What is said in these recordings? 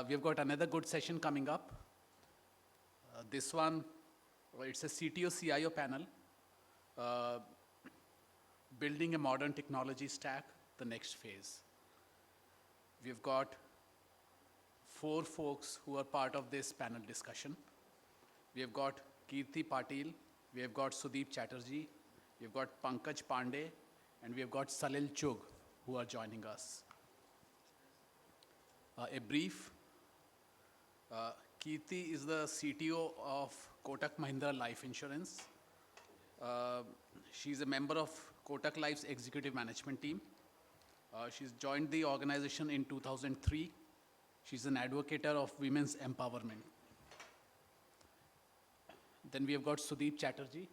We've got another good session coming up. This one, it's a CTO CIO panel, building a modern technology stack, the next phase. We've got 4 folks who are part of this panel discussion. We have got Kirti Patil, we have got Sudeep Chatterjee, we have got Pankaj Pandey, and we have got Salil Chugh who are joining us. A brief. Kirti is the CTO of Kotak Mahindra Life Insurance. She's a member of Kotak Life's executive management team. She's joined the organization in 2003. She's an advocate of women's empowerment. Then we have got Sudeep Chatterjee.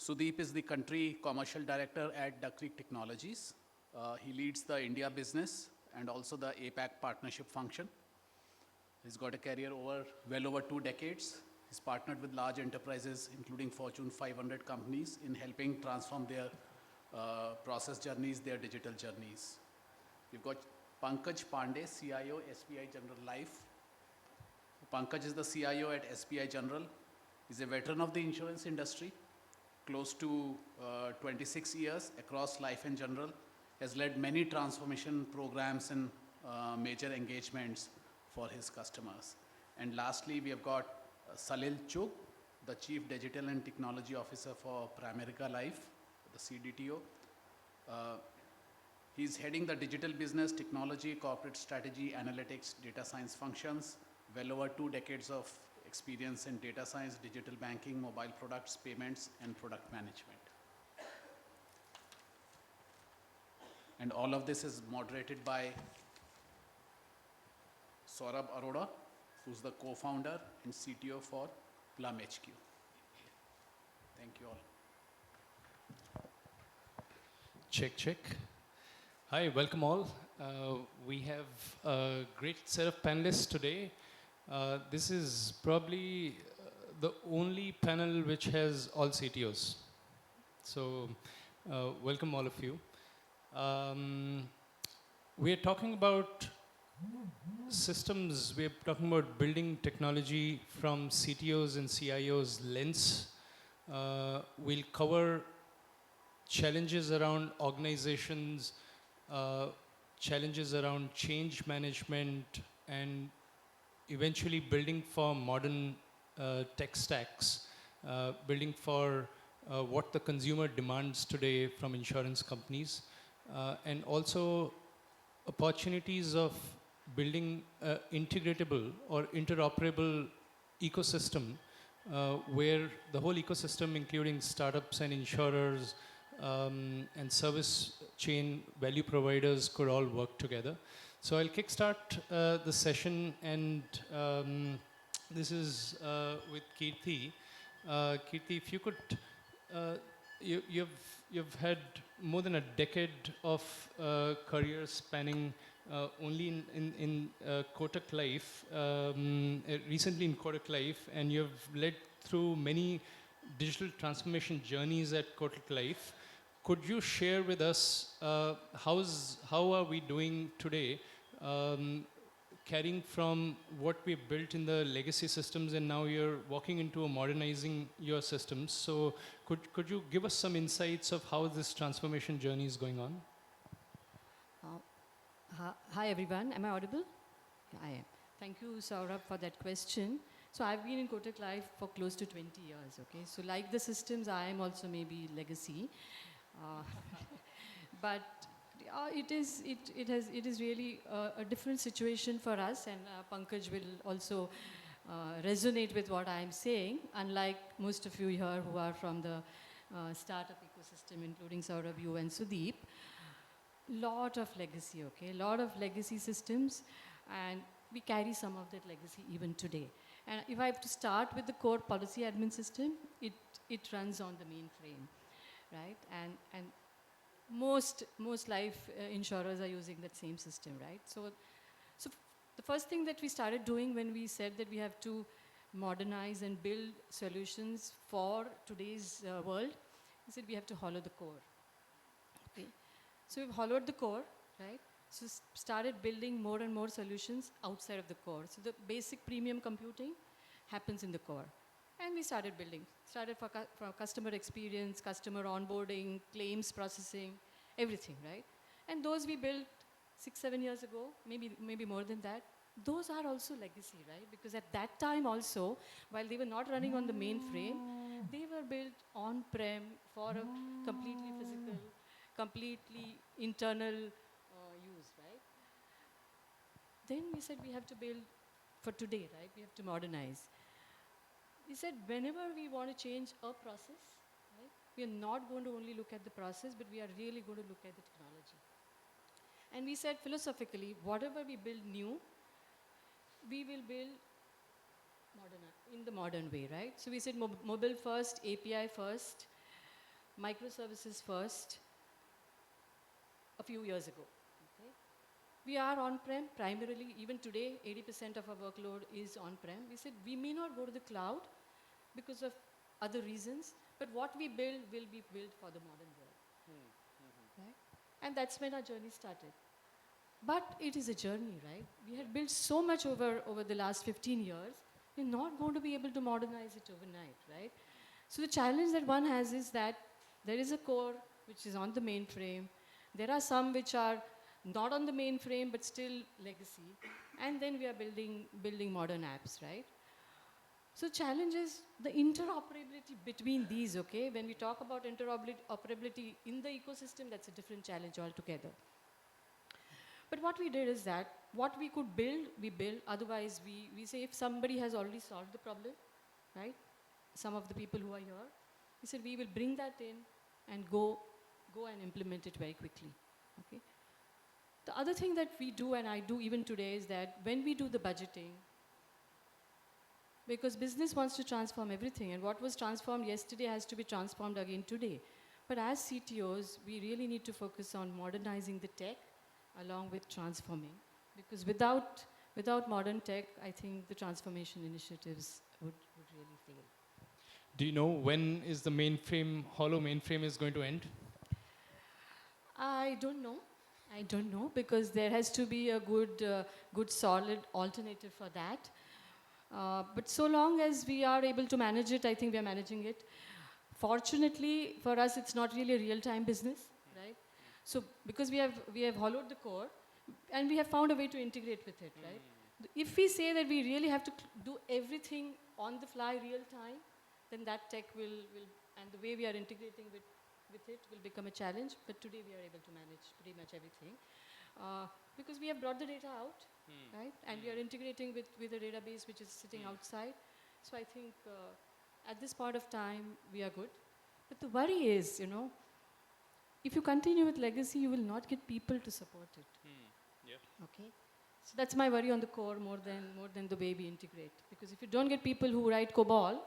Sudeep is the country commercial director at Duck Creek Technologies. He leads the India business and also the APAC partnership function. He's got a career well over 2 decades. He's partnered with large enterprises, including Fortune 500 companies, in helping transform their process journeys, their digital journeys. We've got Pankaj Pandey, CIO, SBI General Life. Pankaj is the CIO at SBI General. He's a veteran of the insurance industry, close to 26 years across life and general. Has led many transformation programs and major engagements for his customers. And lastly, we have got Salil Chugh, the Chief Digital and Technology Officer for Pramerica Life, the CDTO. He's heading the digital business, technology, corporate strategy, analytics, data science functions, well over 2 decades of experience in data science, digital banking, mobile products, payments, and product management. And all of this is moderated by Saurabh Arora, who's the co-founder and CTO for Plum HQ. Thank you all. Check. Hi, welcome all. We have a great set of panelists today. This is probably the only panel which has all CTOs. So welcome all of you. We are talking about systems, we are talking about building technology from CTOs and CIOs lens. We'll cover challenges around organizations, challenges around change management, and eventually building for modern tech stacks, building for what the consumer demands today from insurance companies, and also opportunities of building integratable or interoperable ecosystem where the whole ecosystem, including startups and insurers and service chain value providers, could all work together. So I'll kickstart the session, and this is with Kirti. Kirti, if you could, you've had more than a decade of career spanning only in Kotak Life, recently in Kotak Life, and you've led through many digital transformation journeys at Kotak Life. Could you share with us how are we doing today, carrying from what we built in the legacy systems, and now you're walking into a modernizing your systems. So could you give us some insights of how this transformation journey is going on? Hi everyone, am I audible? Yeah, I am. Thank you, Saurabh, for that question. So I've been in Kotak Life for close to 20 years, okay? So like the systems, I am also maybe legacy. But it is really a different situation for us, and Pankaj will also resonate with what I am saying, unlike most of you here who are from the startup ecosystem, including Saurabh, you and Sudeep. Lot of legacy, okay? Lot of legacy systems, and we carry some of that legacy even today. And if I have to start with the core policy admin system, it runs on the mainframe, right? And most life insurers are using that same system, right? So the first thing that we started doing when we said that we have to modernize and build solutions for today's world is that we have to hollow the core. Okay? So we've hollowed the core, right? So started building more and more solutions outside of the core. So the basic premium computing happens in the core. And we started building. Started for customer experience, customer onboarding, claims processing, everything, right? And those we built 6-7 years ago, maybe more than that. Those are also legacy, right? Because at that time also, while they were not running on the mainframe, they were built on-prem for a completely physical, completely internal use, right? Then we said we have to build for today, right? We have to modernize. We said whenever we want to change a process, right, we are not going to only look at the process, but we are really going to look at the technology. And we said philosophically, whatever we build new, we will build in the modern way, right? So we said mobile first, API first, microservices first, a few years ago. Okay? We are on-prem primarily. Even today, 80% of our workload is on-prem. We said we may not go to the cloud because of other reasons, but what we build will be built for the modern world. Right? And that's when our journey started. But it is a journey, right? We had built so much over the last 15 years, we're not going to be able to modernize it overnight, right? So the challenge that one has is that there is a core which is on the mainframe. There are some which are not on the mainframe but still legacy. And then we are building modern apps, right? So challenge is the interoperability between these, okay? When we talk about interoperability in the ecosystem, that's a different challenge altogether. But what we did is that what we could build, we build. Otherwise, we say if somebody has already solved the problem, right? Some of the people who are here, we said we will bring that in and go and implement it very quickly, okay? The other thing that we do, and I do even today, is that when we do the budgeting, because business wants to transform everything, and what was transformed yesterday has to be transformed again today. But as CTOs, we really need to focus on modernizing the tech along with transforming, because without modern tech, I think the transformation initiatives would really fail. Do you know when is the mainframe, hollow mainframe is going to end? I don't know, because there has to be a good solid alternative for that. But so long as we are able to manage it, I think we are managing it. Fortunately, for us, it's not really a real-time business, right? So because we have hollowed the core, and we have found a way to integrate with it, right? If we say that we really have to do everything on the fly real time, then that tech will and the way we are integrating with it will become a challenge. But today we are able to manage pretty much everything because we have brought the data out, right? And we are integrating with a database which is sitting outside. So I think at this point of time we are good. But the worry is, if you continue with legacy, you will not get people to support it. Okay, so that's my worry on the core more than the way we integrate. Because if you don't get people who write COBOL,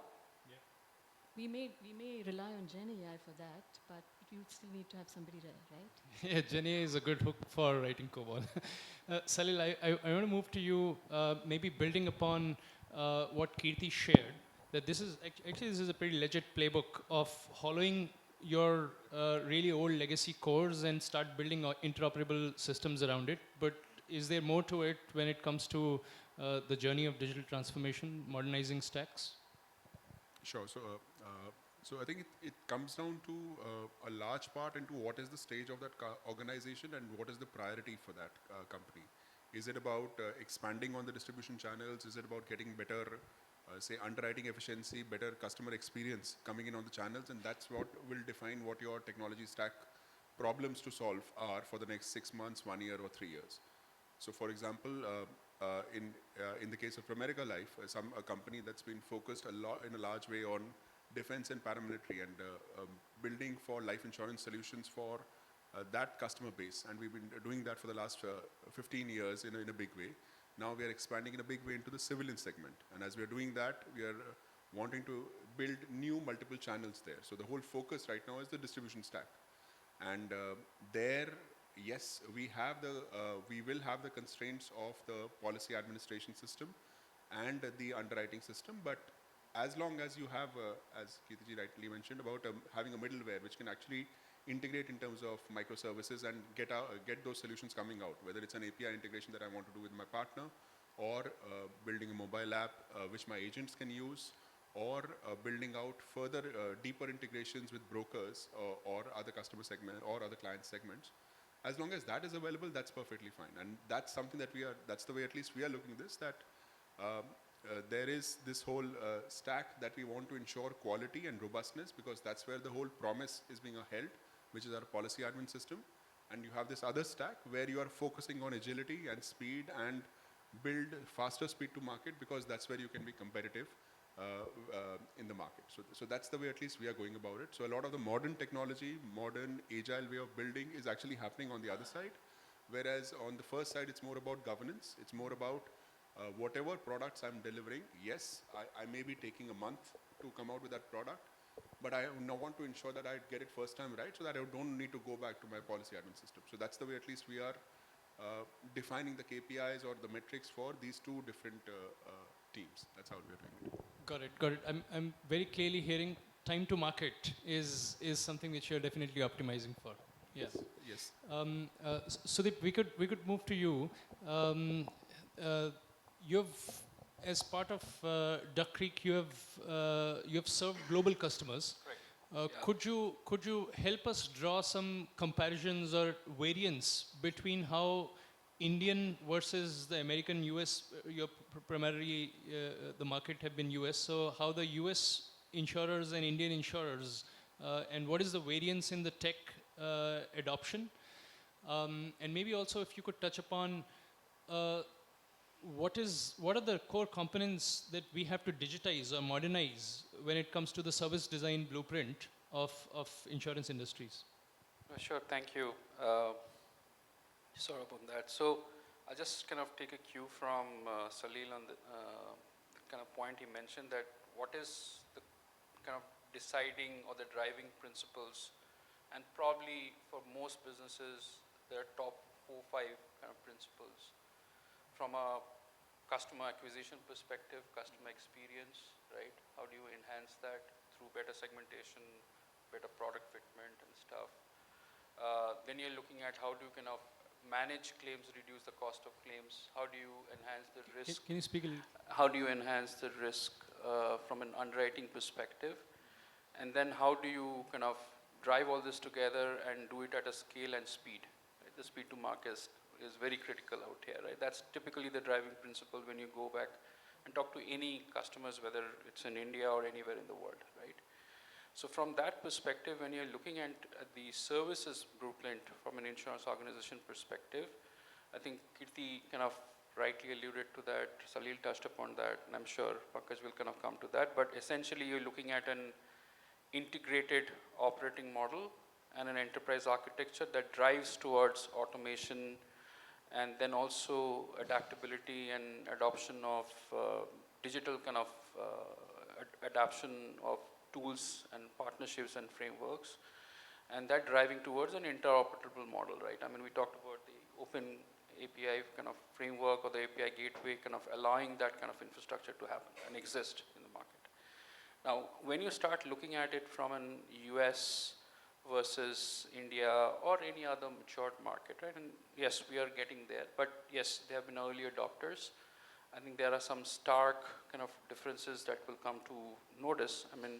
we may rely on GenAI for that, but you still need to have somebody there, right? Yeah, GenAI is a good hook for writing COBOL. Salil, I want to move to you, maybe building upon what Kirti shared, that this is a pretty legit playbook of hollowing your really old legacy cores and start building interoperable systems around it. But is there more to it when it comes to the journey of digital transformation, modernizing stacks? Sure. So I think it comes down to a large part into what is the stage of that organization and what is the priority for that company. Is it about expanding on the distribution channels? Is it about getting better, say, underwriting efficiency, better customer experience coming in on the channels? And that's what will define what your technology stack problems to solve are for the next 6 months, 1 year, or 3 years. So, for example, in the case of Pramerica Life, a company that's been focused in a large way on defense and paramilitary and building for life insurance solutions for that customer base. And we've been doing that for the last 15 years in a big way. Now we are expanding in a big way into the civilian segment. And as we are doing that, we are wanting to build new multiple channels there. So the whole focus right now is the distribution stack. And there, yes, we will have the constraints of the policy administration system and the underwriting system, but as long as you have, as Kirti rightly mentioned, about having a middleware which can actually integrate in terms of microservices and get those solutions coming out, whether it's an API integration that I want to do with my partner, or building a mobile app which my agents can use, or building out further deeper integrations with brokers or other customer segment or other client segments. As long as that is available, that's perfectly fine. And that's something that that's the way at least we are looking at this, that there is this whole stack that we want to ensure quality and robustness, because that's where the whole promise is being held, which is our policy admin system. And you have this other stack where you are focusing on agility and speed and build faster speed to market, because that's where you can be competitive in the market. So that's the way at least we are going about it. So a lot of the modern technology, modern agile way of building is actually happening on the other side. Whereas on the first side, it's more about governance. It's more about whatever products I'm delivering. Yes, I may be taking a month to come out with that product, but I now want to ensure that I get it first time right, so that I don't need to go back to my policy admin system. So that's the way at least we are defining the KPIs or the metrics for these two different teams. That's how we are doing it. Got it. I'm very clearly hearing time to market is something which you're definitely optimizing for. Yes. Yes. Sudeep, we could move to you. You've, as part of Duck Creek, you have served global customers. Could you help us draw some comparisons or variance between how Indian versus the American, US, your primarily the market have been US, so how the US insurers and Indian insurers, and what is the variance in the tech adoption? And maybe also if you could touch upon what are the core components that we have to digitize or modernize when it comes to the service design blueprint of insurance industries? Sure, thank you, Saurabh, on that. So I'll just kind of take a cue from Salil on the kind of point he mentioned, that what is the kind of deciding or the driving principles, and probably for most businesses, there are top 4 or 5 kind of principles. From a customer acquisition perspective, customer experience, right? How do you enhance that through better segmentation, better product fitment and stuff? Then you're looking at how do you kind of manage claims, reduce the cost of claims? How do you enhance the risk? Can you speak a little? How do you enhance the risk from an underwriting perspective? And then how do you kind of drive all this together and do it at a scale and speed? Right? The speed to market is very critical out here, right? That's typically the driving principle when you go back and talk to any customers, whether it's in India or anywhere in the world, right? So from that perspective, when you're looking at the services blueprint from an insurance organization perspective, I think Kirti kind of rightly alluded to that, Salil touched upon that, and I'm sure Pankaj will kind of come to that, but essentially you're looking at an integrated operating model and an enterprise architecture that drives towards automation, and then also adaptability and adoption of digital kind of adoption of tools and partnerships and frameworks, and that driving towards an interoperable model, right? I mean, we talked about the open API kind of framework or the API gateway kind of allowing that kind of infrastructure to happen and exist in the market. Now, when you start looking at it from an US versus India or any other matured market, right? And yes, we are getting there, but yes, they have been early adopters. I think there are some stark kind of differences that will come to notice. I mean,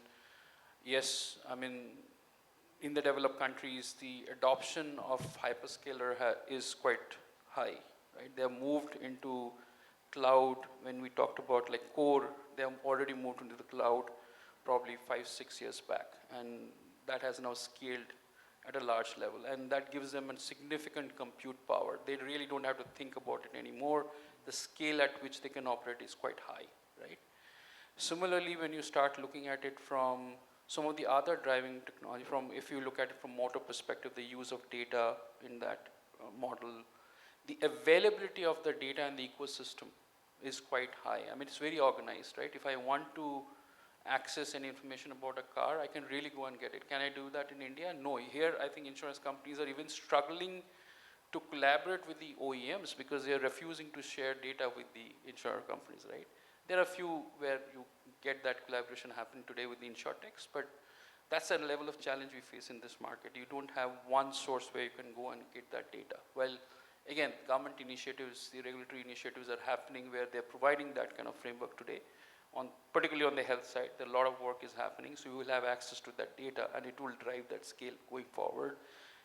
yes, I mean, in the developed countries, the adoption of hyperscaler is quite high, right? They have moved into cloud. When we talked about like core, they have already moved into the cloud probably 5-6 years back, and that has now scaled at a large level, and that gives them a significant compute power. They really don't have to think about it anymore. The scale at which they can operate is quite high, right? Similarly, when you start looking at it from some of the other driving technology, if you look at it from motor perspective, the use of data in that model, the availability of the data in the ecosystem is quite high. I mean, it's very organized, right? If I want to access any information about a car, I can really go and get it. Can I do that in India? No. Here, I think insurance companies are even struggling to collaborate with the OEMs because they are refusing to share data with the insurance companies, right? There are a few where you get that collaboration happening today with the InsurTechs, but that's a level of challenge we face in this market. You don't have one source where you can go and get that data. Well, again, government initiatives, the regulatory initiatives are happening where they're providing that kind of framework today. Particularly on the health side, a lot of work is happening, so you will have access to that data, and it will drive that scale going forward,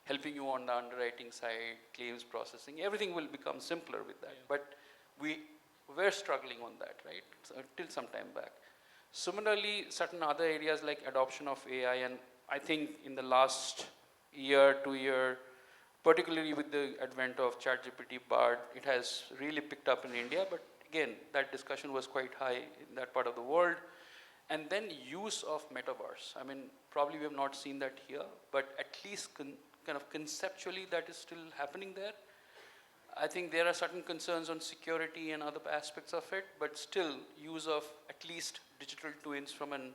helping you on the underwriting side, claims processing. Everything will become simpler with that. Yeah. But we're struggling on that, right? So, till some time back. Similarly, certain other areas like adoption of AI, and I think in the last year, 2 year, particularly with the advent of ChatGPT, Bard, it has really picked up in India, but again, that discussion was quite high in that part of the world. And then use of metaverse. I mean, probably we have not seen that here, but at least kind of conceptually that is still happening there. I think there are certain concerns on security and other aspects of it, but still use of at least digital twins from an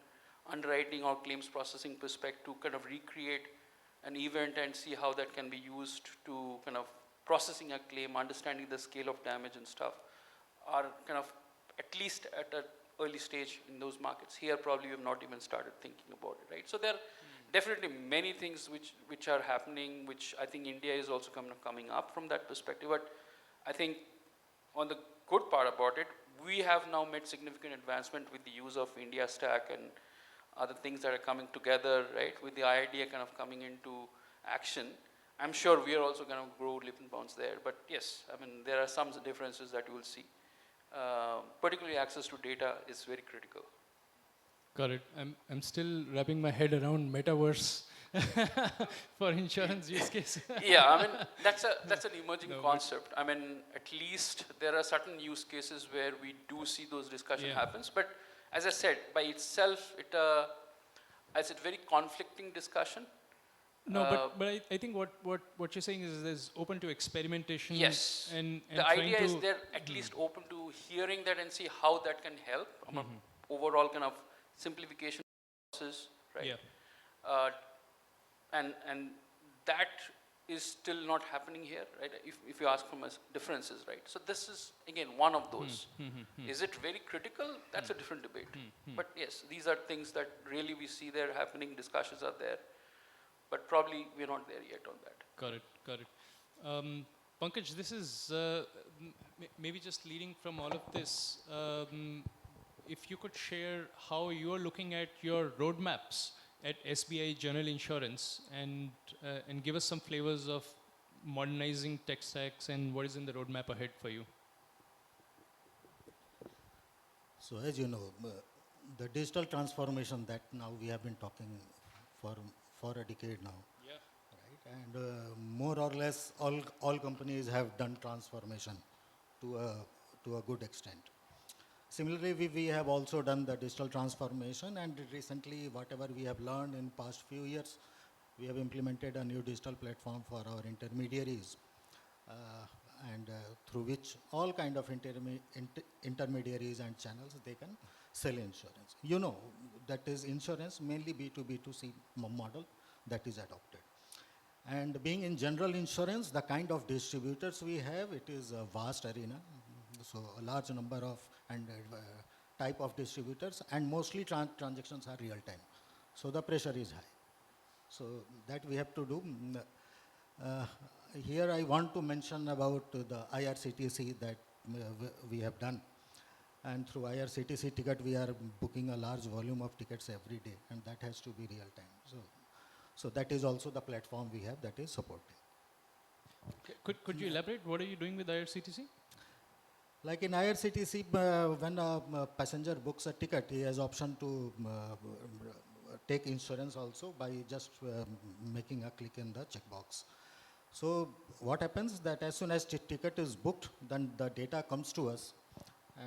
underwriting or claims processing perspective to kind of recreate an event and see how that can be used to kind of processing a claim, understanding the scale of damage and stuff, are kind of at least at an early stage in those markets. Here probably we have not even started thinking about it, right? So there are definitely many things which are happening, which I think India is also coming up from that perspective. But I think on the good part about it, we have now made significant advancement with the use of India Stack and other things that are coming together, right? With the IIA kind of coming into action. I'm sure we are also going to grow leap and bounds there. But yes, I mean, there are some differences that you will see. Particularly access to data is very critical. Got it. I'm still wrapping my head around metaverse for insurance use case. Yeah, I mean, that's an emerging concept. I mean, at least there are certain use cases where we do see those discussions happens. But as I said, by itself, it's a very conflicting discussion. No, but I think what you're saying is there's open to experimentation. Yes. And the idea is they're at least open to hearing that and see how that can help from an overall kind of simplification process, right? Yeah. And that is still not happening here, right? If you ask from us differences, right? So this is again one of those. Is it very critical? That's a different debate. But yes, these are things that really we see there happening. Discussions are there. But probably we're not there yet on that. Got it. Pankaj, this is maybe just leading from all of this. If you could share how you're looking at your roadmaps at SBI General Insurance and give us some flavors of modernizing tech stacks and what is in the roadmap ahead for you. So as you know, the digital transformation that now we have been talking for a decade now, right? And more or less all companies have done transformation to a good extent. Similarly, we have also done the digital transformation, and recently whatever we have learned in past few years, we have implemented a new digital platform for our intermediaries, and through which all kind of intermediaries and channels, they can sell insurance. You know, that is insurance, mainly B2B2C model that is adopted. And being in general insurance, the kind of distributors we have, it is a vast arena. So a large number of and type of distributors, and mostly transactions are real time. So the pressure is high. So that we have to do. Here I want to mention about the IRCTC that we have done. And through IRCTC ticket, we are booking a large volume of tickets every day, and that has to be real time. So that is also the platform we have that is supporting. Could you elaborate? What are you doing with IRCTC? Like in IRCTC, when a passenger books a ticket, he has option to take insurance also by just making a click in the checkbox. So what happens that as soon as ticket is booked, then the data comes to us,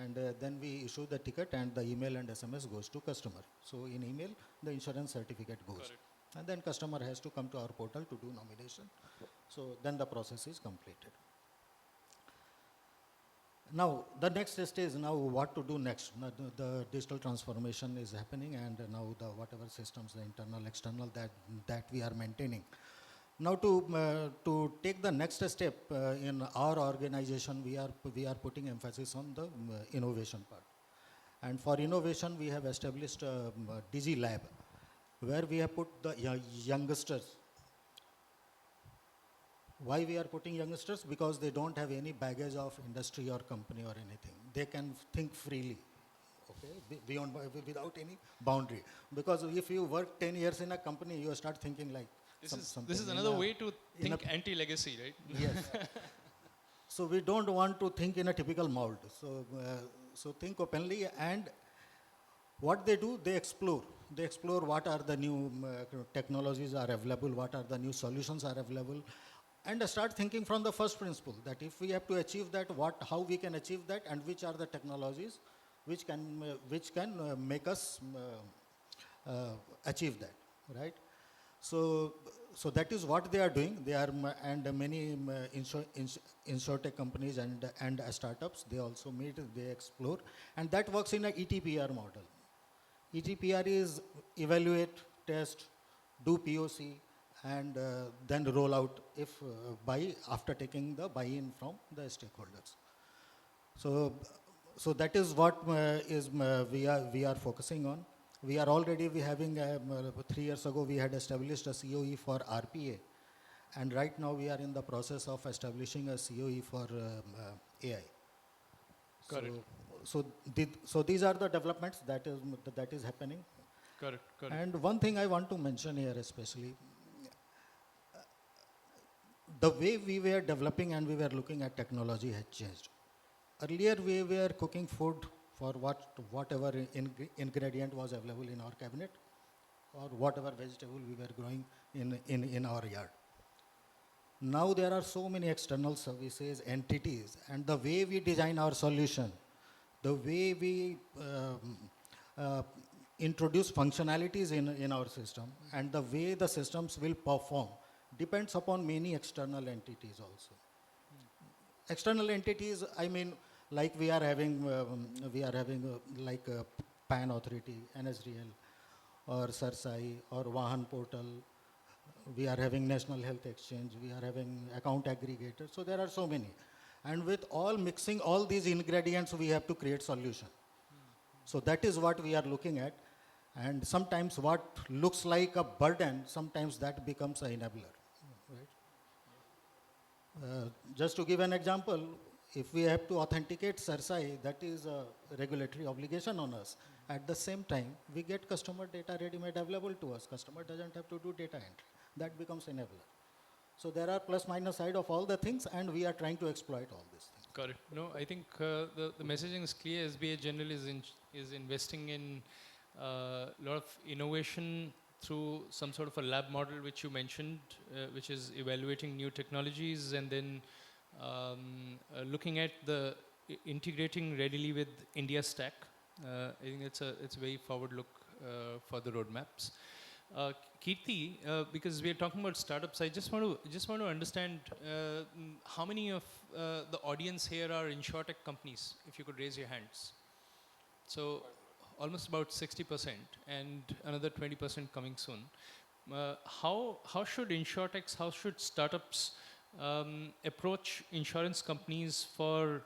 and then we issue the ticket, and the email and SMS goes to customer. So in email, the insurance certificate goes. And then customer has to come to our portal to do nomination. So then the process is completed. Now, the next stage is now what to do next. Now, the digital transformation is happening, and now the whatever systems, the internal, external, that we are maintaining. Now, to take the next step in our organization, we are putting emphasis on the innovation part. And for innovation, we have established a Digi Lab, where we have put the youngsters. Why we are putting youngsters? Because they don't have any baggage of industry or company or anything. They can think freely, okay, beyond, without any boundary. Because if you work 10 years in a company, you start thinking like something. This is another way to think anti-legacy, right? Yes. So we don't want to think in a typical mold. So think openly, and what they do, they explore. They explore what are the new technologies are available, what are the new solutions are available, and start thinking from the first principle that if we have to achieve that, how we can achieve that, and which are the technologies which can make us achieve that, right? So that is what they are doing. They are, and many InsurTech companies and startups, they also meet, they explore, and that works in a ETPR model. ETPR is evaluate, test, do POC, and then roll out if after taking the buy-in from the stakeholders. So that is what we are focusing on. We are already having 3 years ago we had established a COE for RPA, and right now we are in the process of establishing a COE for AI. Got it. So these are the developments that is happening. Got it. And one thing I want to mention here especially, the way we were developing and we were looking at technology has changed. Earlier we were cooking food for whatever ingredient was available in our cabinet, or whatever vegetable we were growing in our yard. Now there are so many external services, entities, and the way we design our solution, the way we introduce functionalities in our system, and the way the systems will perform depends upon many external entities also. External entities, I mean, like we are having like PAN authority, NSDL, or SARSAI, or Vahan portal. We are having National Health Exchange. We are having account aggregator. So there are so many. And with all mixing all these ingredients, we have to create solution. So that is what we are looking at. And sometimes what looks like a burden, sometimes that becomes an enabler. Right? Just to give an example, if we have to authenticate SARSAI, that is a regulatory obligation on us. At the same time, we get customer data ready-made available to us. Customer doesn't have to do data entry. That becomes enabler. So there are plus minus side of all the things, and we are trying to exploit all these things. Got it. No, I think the messaging is clear. SBI General is investing in a lot of innovation through some sort of a lab model, which you mentioned, which is evaluating new technologies and then looking at the integrating readily with India Stack. I think it's a very forward look for the roadmaps. Kirti, because we are talking about startups, I just want to understand how many of the audience here are InsurTech companies. If you could raise your hands. So almost about 60%, and another 20% coming soon. How should InsurTechs, how should startups approach insurance companies for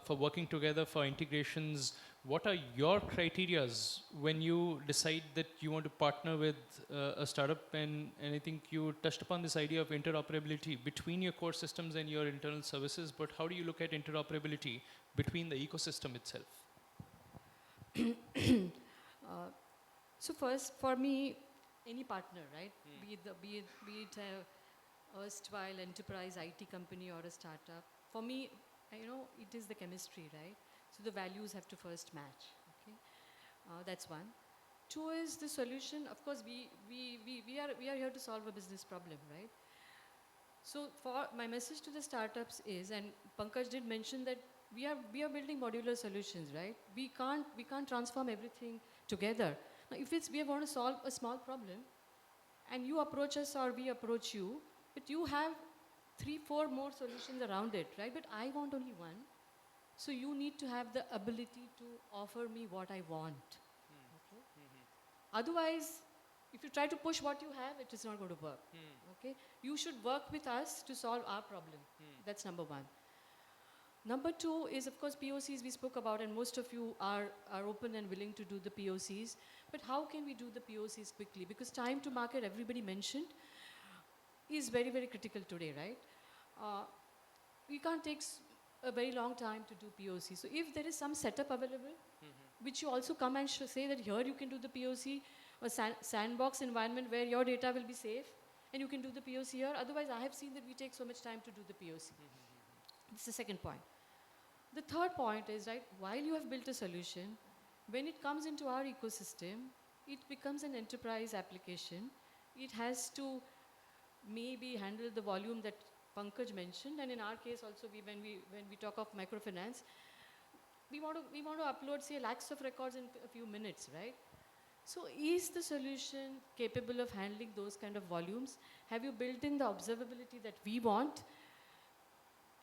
working together, for integrations? What are your criterias when you decide that you want to partner with a startup? And I think you touched upon this idea of interoperability between your core systems and your internal services, but how do you look at interoperability between the ecosystem itself? So first, for me, any partner, right? Be it a erstwhile enterprise IT company or a startup. For me, it is the chemistry, right? So the values have to first match. Okay, that's one. Two is the solution. Of course, we are here to solve a business problem, right? So for my message to the startups is, and Pankaj did mention that we are building modular solutions, right? We can't transform everything together. Now, if we want to solve a small problem, and you approach us or we approach you, but you have 3-4 more solutions around it, right? But I want only one. So you need to have the ability to offer me what I want. Okay? Otherwise, if you try to push what you have, it is not going to work. Okay? You should work with us to solve our problem. That's number one. Number two is, of course, POCs we spoke about, and most of you are open and willing to do the POCs. But how can we do the POCs quickly? Because time to market, everybody mentioned, is very, very critical today, right? We can't take a very long time to do POC. So if there is some setup available, which you also come and say that here you can do the POC, a sandbox environment where your data will be safe, and you can do the POC here. Otherwise, I have seen that we take so much time to do the POC. This is the second point. The third point is, right, while you have built a solution, when it comes into our ecosystem, it becomes an enterprise application. It has to maybe handle the volume that Pankaj mentioned, and in our case also, when we talk of microfinance, we want to upload, say, lakhs of records in a few minutes, right? So is the solution capable of handling those kind of volumes? Have you built in the observability that we want?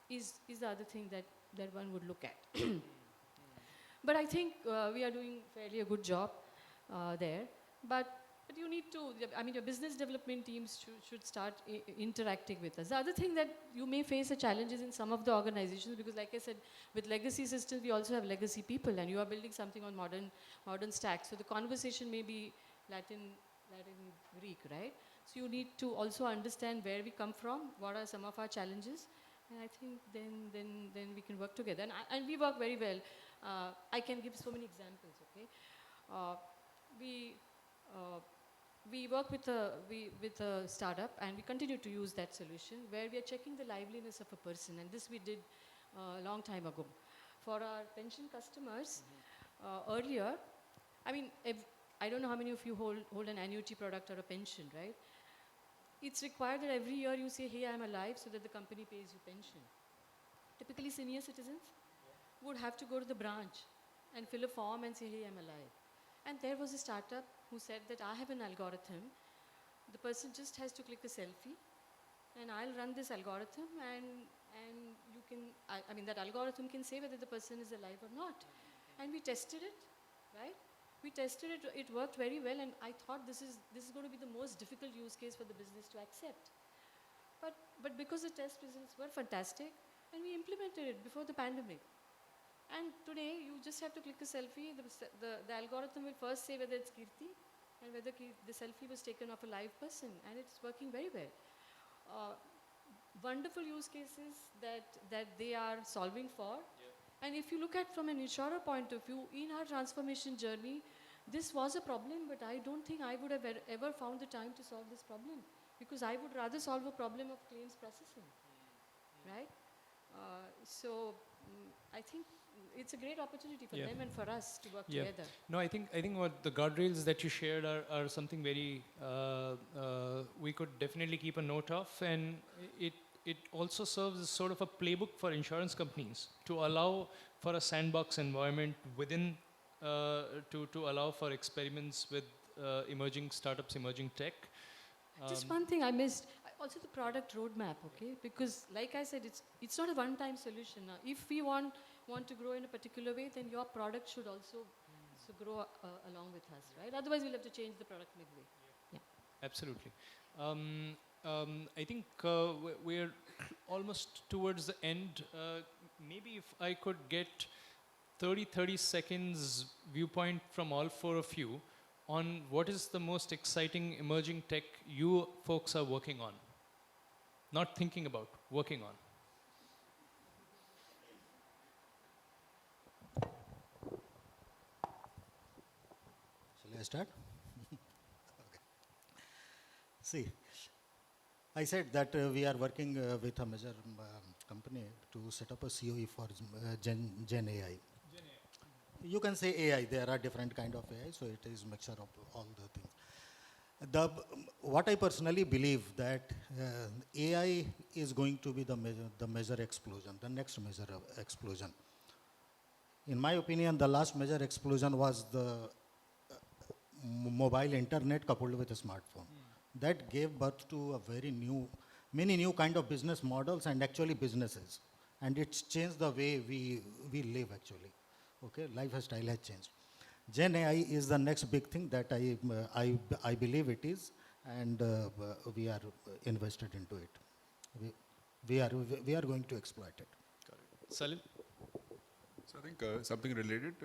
Is the other thing that one would look at. But I think we are doing fairly a good job there. But you need to, I mean, your business development teams should start interacting with us. The other thing that you may face a challenge is in some of the organizations, because like I said, with legacy systems, we also have legacy people, and you are building something on modern stack. So the conversation may be Latin, Greek, right? So you need to also understand where we come from, what are some of our challenges, and I think then we can work together. And we work very well. I can give so many examples, okay? We work with a startup, and we continue to use that solution where we are checking the liveliness of a person, and this we did a long time ago. For our pension customers, earlier, I mean, I don't know how many of you hold an annuity product or a pension, right? It's required that every year you say, hey, I'm alive, so that the company pays you pension. Typically, senior citizens would have to go to the branch and fill a form and say, hey, I'm alive. And there was a startup who said that I have an algorithm. The person just has to click a selfie, and I'll run this algorithm, and you can, I mean, that algorithm can say whether the person is alive or not. And we tested it, right? We tested it, it worked very well, and I thought this is going to be the most difficult use case for the business to accept. But because the test results were fantastic, and we implemented it before the pandemic. And today, you just have to click a selfie. The algorithm will first say whether it's Kirti and whether the selfie was taken of a live person, and it's working very well. Wonderful use cases that they are solving for. Yep. And if you look at from an insurer point of view, in our transformation journey, this was a problem, but I don't think I would have ever found the time to solve this problem, because I would rather solve a problem of claims processing, right? I think it's a great opportunity for them and for us to work together. No, I think what the guardrails that you shared are something very we could definitely keep a note of, and it also serves as sort of a playbook for insurance companies to allow for a sandbox environment within to allow for experiments with emerging startups, emerging tech. Just one thing I missed. Also the product roadmap, okay? Because like I said, it's not a one-time solution. Now, if we want to grow in a particular way, then your product should also grow along with us, right? Otherwise, we'll have to change the product midway. Yeah. Absolutely. I think we're almost towards the end. Maybe if I could get 30 seconds viewpoint from all four of you on what is the most exciting emerging tech you folks are working on. Not thinking about, working on. Shall I start? Okay. See, I said that we are working with a major company to set up a COE for Gen AI. You can say AI, there are different kind of AI, so it is mixture of all the things. What I personally believe that AI is going to be the major explosion, the next major explosion. In my opinion, the last major explosion was the mobile internet coupled with a smartphone. That gave birth to a many new kind of business models and actually businesses. And it's changed the way we live actually. Okay, lifestyle has changed. Gen AI is the next big thing that I believe it is, and we are invested into it. We are going to exploit it. Got it. Salil? So I think something related,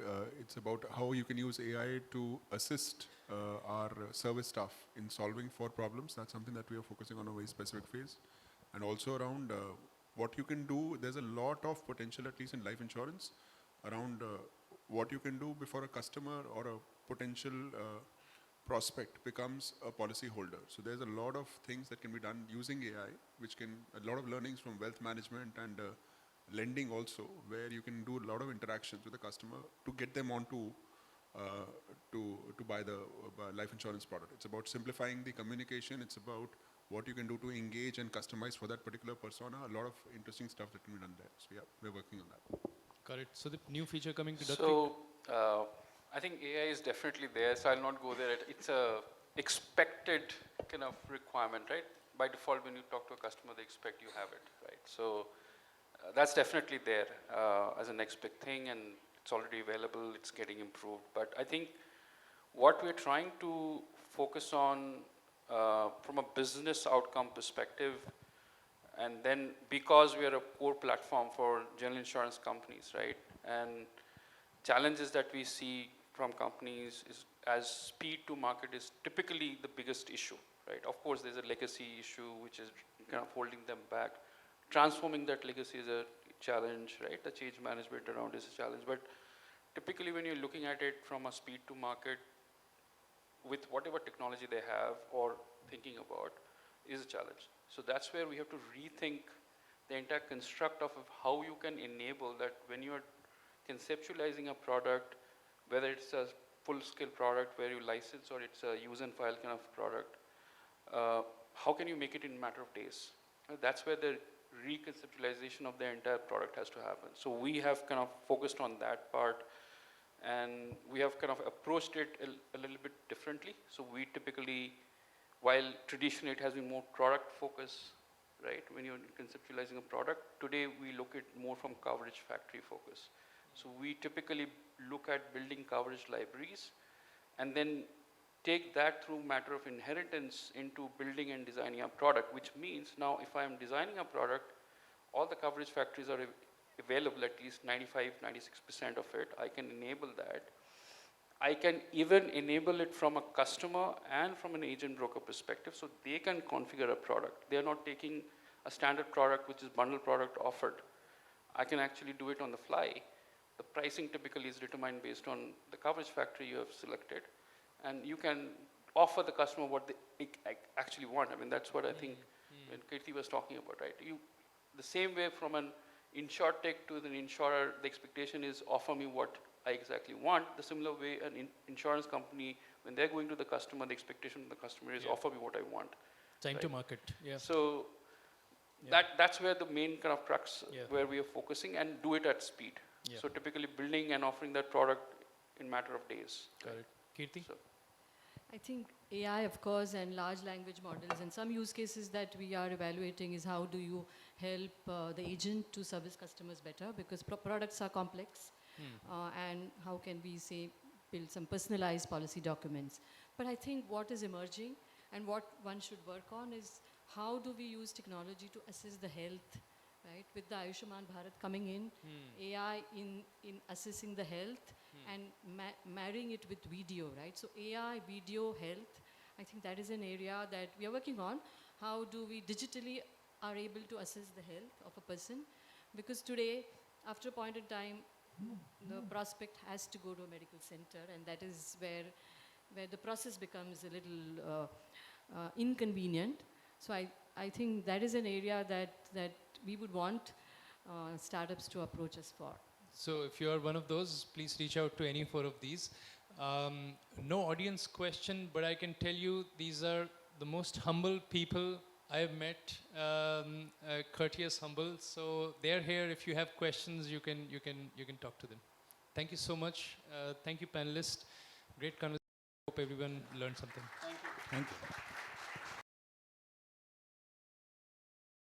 it's about how you can use AI to assist our service staff in solving for problems. That's something that we are focusing on a very specific phase. And also around what you can do, there's a lot of potential, at least in life insurance, around what you can do before a customer or a potential prospect becomes a policy holder. So there's a lot of things that can be done using AI, which can, a lot of learnings from wealth management and lending also, where you can do a lot of interactions with the customer to get them onto to buy the life insurance product. It's about simplifying the communication. It's about what you can do to engage and customize for that particular persona. A lot of interesting stuff that can be done there. So yeah, we're working on that. Got it. So the new feature coming to Duck So I think AI is definitely there, so I'll not go there. It's a expected kind of requirement, right? By default, when you talk to a customer, they expect you have it, right? So that's definitely there as a next big thing, and it's already available, it's getting improved. But I think what we're trying to focus on from a business outcome perspective, and then because we are a core platform for general insurance companies, right? And challenges that we see from companies is as speed to market is typically the biggest issue, right? Of course, there's a legacy issue which is kind of holding them back. Transforming that legacy is a challenge, right? The change management around is a challenge. But typically when you're looking at it from a speed to market with whatever technology they have or thinking about is a challenge. So that's where we have to rethink the entire construct of how you can enable that when you're conceptualizing a product, whether it's a full-scale product where you license or it's a use and file kind of product, how can you make it in a matter of days? That's where the reconceptualization of the entire product has to happen. So we have kind of focused on that part, and we have kind of approached it a little bit differently. So we typically, while traditionally it has been more product focus, right? When you're conceptualizing a product, today we look at more from coverage factory focus. So we typically look at building coverage libraries and then take that through matter of inheritance into building and designing a product, which means now if I am designing a product, all the coverage factories are available, at least 95, 96% of it. I can enable that. I can even enable it from a customer and from an agent broker perspective, so they can configure a product. They're not taking a standard product, which is bundle product offered. I can actually do it on the fly. The pricing typically is determined based on the coverage factory you have selected, and you can offer the customer what they actually want. I mean, that's what I think when Kirti was talking about, right? The same way from an InsurTech to the insurer, the expectation is offer me what I exactly want. The similar way an insurance company, when they're going to the customer, the expectation of the customer is offer me what I want. Time right? to market, yeah. So that's where the main kind of crux where we are focusing, and do it at speed. Yeah. So typically building and offering that product in matter of days. Got it. Kirti? So I think AI, of course, and large language models, and some use cases that we are evaluating is how do you help the agent to service customers better, because products are complex, and how can we, say, build some personalized policy documents. But I think what is emerging and what one should work on is how do we use technology to assess the health, right? With the Ayushman Bharat coming in, AI in assessing the health and marrying it with video, right? So AI, video, health, I think that is an area that we are working on. How do we digitally are able to assess the health of a person? Because today, after a point in time, the prospect has to go to a medical center, and that is where the process becomes a little inconvenient. So I think that is an area that we would want startups to approach us for. So if you are one of those, please reach out to any 4 of these. No audience question, but I can tell you these are the most humble people I have met, courteous, humble. So they're here. If you have questions, you can talk to them. Thank you so much. Thank you, panelists. Great conversation. Hope everyone learned something. thank you. Thank you.